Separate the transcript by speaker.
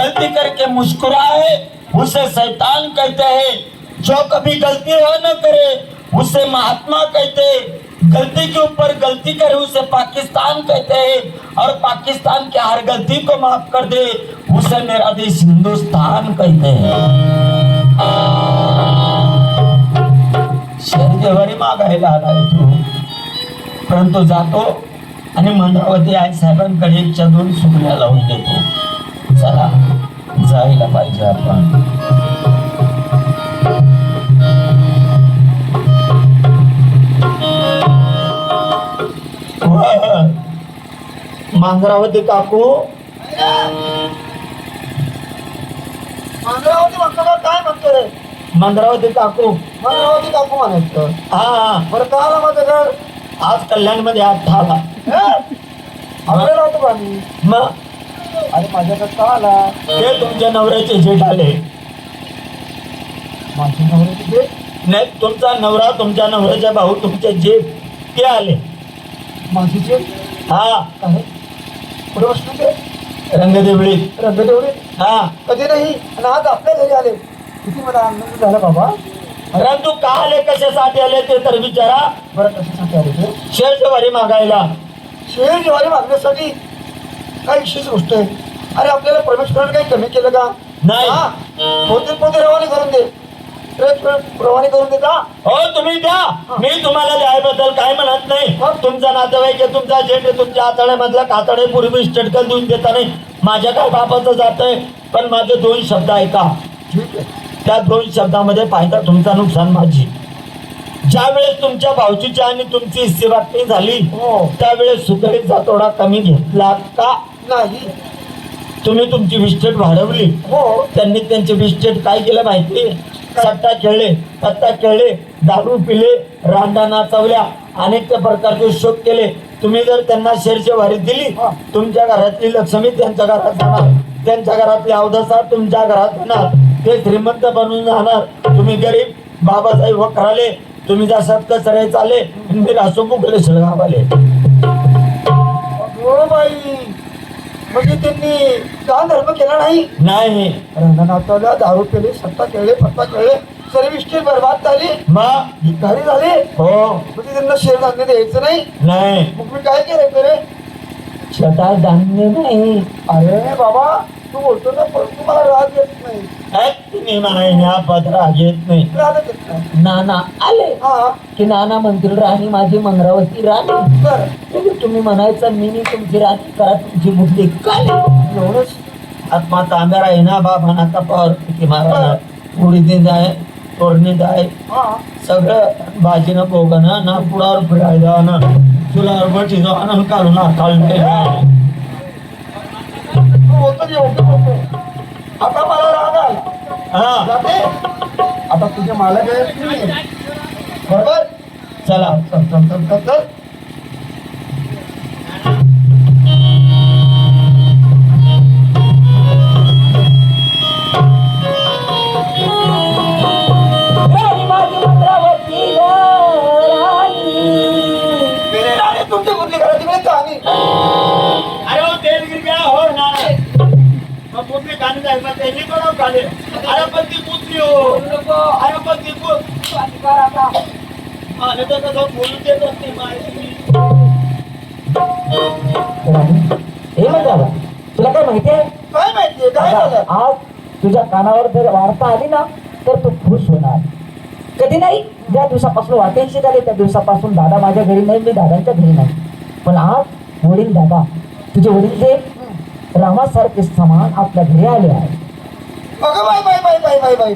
Speaker 1: गलती करके मुस्कुराए उसे शैतान कहते हैं। जो कभी गलती हो न करे उसे महात्मा कहते हैं। गलती के ऊपर गलती करे उसे पाकिस्तान कहते हैं। और पाकिस्तान के हर गलती को माफ कर दे उसे मेरा देश हिंदुस्तान कहते हैं। शेरजेवारी मागायला आलाय तू, परंतु जातो आणि मंद्रावती आई साहेबांकडे एक दोन सुगड्या लावून देतो. चला जायला पाहिजे आपण. मंद्रावती काकू,
Speaker 2: मंगळावती म्हणतो का काय म्हणतो रे?
Speaker 1: मंद्रावती काकू.
Speaker 2: मंगळावती काकू म्हणायचं.
Speaker 1: हा,
Speaker 2: बरं का आला माझं घर?
Speaker 1: आज कल्याण मध्ये हात आला.
Speaker 2: आपल्याला होतो का मी?
Speaker 1: मग
Speaker 2: अरे माझ्याकडे का आला?
Speaker 1: ते तुमच्या नवऱ्याचे जेठ आले.
Speaker 2: माझी नवऱ्याची भेट?
Speaker 1: नाही, तुमचा नवरा तुमच्या नवऱ्याचे भाऊ तुमचे जेठ ते आले.
Speaker 2: माझी भेट?
Speaker 1: हा,
Speaker 2: काय पुढे बसलो ते
Speaker 1: रंगदेवळीत.
Speaker 2: रंगदेवडी?
Speaker 1: हा,
Speaker 2: कधी नाही. आणि आज आपल्या घरी आले. किती मला आनंद झाला बाबा.
Speaker 1: परंतु का आले, कशासाठी आले ते तर विचारा.
Speaker 2: बरं कशासाठी आले ते?
Speaker 1: शेरजेवारी मागायला.
Speaker 2: शेर ज्वारी मागण्यासाठी? काय विशेष गोष्ट आहे? अरे आपल्याला परमेश्वराने काही कमी केलं का?
Speaker 1: नाही.
Speaker 2: हा, पोते पोते रवानी करून दे. रवानी करून दे का?
Speaker 1: हो, तुम्ही द्या. मी तुम्हाला द्यायबद्दल काय म्हणत नाही. तुमचा नातेवाईक आहे, तुमचा जेठ आहे, तुमच्या आतड्यामधला कातडे पूर्वी स्टटकल देऊन देता नाही. माझ्या काय बापाचं जात आहे. पण माझे दोन शब्द ऐका.
Speaker 2: ठीक आहे.
Speaker 1: त्या दोन शब्दामध्ये फायदा तुमचा, नुकसान माझी. ज्या वेळेस तुमच्या भाऊजीची आणि तुमची हिस्से वाटणी झाली
Speaker 2: हो.
Speaker 1: त्यावेळेस सुतळीचा थोडा कमी घेतला का?
Speaker 2: नाही.
Speaker 1: तुम्ही तुमची विस्टेट वाढवली.
Speaker 2: हो.
Speaker 1: त्यांनी त्यांचे विस्टेट काय केलं माहिती? सट्टा खेळले, पत्ता खेळले, दारू पिले, रांडा नाचवल्या, अनेक प्रकारचे शोध केले. तुम्ही जर त्यांना शेरजेवारी दिली, तुमच्या घरातली लक्ष्मी त्यांच्या घरात जाणार, त्यांच्या घरातली अवदसा तुमच्या घरात येणार. ते श्रीमंत बनून जाणार, तुम्ही गरीब. बाबासाहेब वखराले, तुम्ही जसात कसरे चाले, मी रासो बुकले शेळगावाले.
Speaker 2: हो बाई, म्हणजे त्यांनी दान धर्म केला नाही?
Speaker 1: नाही.
Speaker 2: रांडा नाचवल्या, दारू पिले, सट्टा खेळले, पत्ता खेळले, सर्व इष्टी बरबाद झाली,
Speaker 1: मग
Speaker 2: भिकारी झाले.
Speaker 1: हो.
Speaker 2: म्हणजे त्यांना शेर धान्य द्यायचं नाही?
Speaker 1: नाही.
Speaker 2: मग मी काय केलं रे?
Speaker 1: छटा धान्य नाही.
Speaker 2: अरे बाबा, तू बोलतो ना, परंतु मला राग येत नाही.
Speaker 1: तुम्ही महिन्या पदरा घेत नाही.
Speaker 2: राग येत नाही.
Speaker 1: नाना आले
Speaker 2: हा,
Speaker 1: की नाना म्हणतील राणी माझी मंगरावती राणी.
Speaker 2: बरं.
Speaker 1: तुम्ही म्हणायचं मी तुमची राणी करा, तुमची बुद्धी काय
Speaker 2: एवढंच?
Speaker 1: आत्मा तांब्यारा आहे ना बाबा ना कपावर किती मारा उडीदी जाय तोडणी जाय
Speaker 2: हा.
Speaker 1: सगळं भाजीनं बोगणं ना पुढावर फिरायला जाणं, चुलावर बटी जाणं, काढून काढून
Speaker 2: तू बोलतो जे ओके बोलतो. आता मला राग आला.
Speaker 1: हा.
Speaker 2: जाते आता तुझे मालक आहे तुम्ही. बरोबर.
Speaker 1: चला.
Speaker 2: चल चल चल चल चल. मेरे राणे तुमची कुठली घराची म्हणजे कहाणी?
Speaker 1: अरे वो तेल गिर गया हो ना मग पुतली गाणी जाईल मग त्यांनी बनव गाणे. अरे पण ती पुतली हो. अरे पण ती अरे तर कसं बोलून देत असते माहिती.
Speaker 3: हे म्हणता तुला काय माहिती आहे?
Speaker 2: काय माहितीये काय झालं?
Speaker 3: आज तुझ्या कानावर जर वार्ता आली ना तर तू खुश होणार. कधी नाही, ज्या दिवसापासून वाटेंशी झाले त्या दिवसापासून दादा माझ्या घरी नाही, मी दादांच्या घरी नाही. पण आज वडील दादा, तुझे वडील जे रामासारखे समान आपल्या घरी आले आहे.
Speaker 2: अगं बाई बाई बाई बाई बाई बाई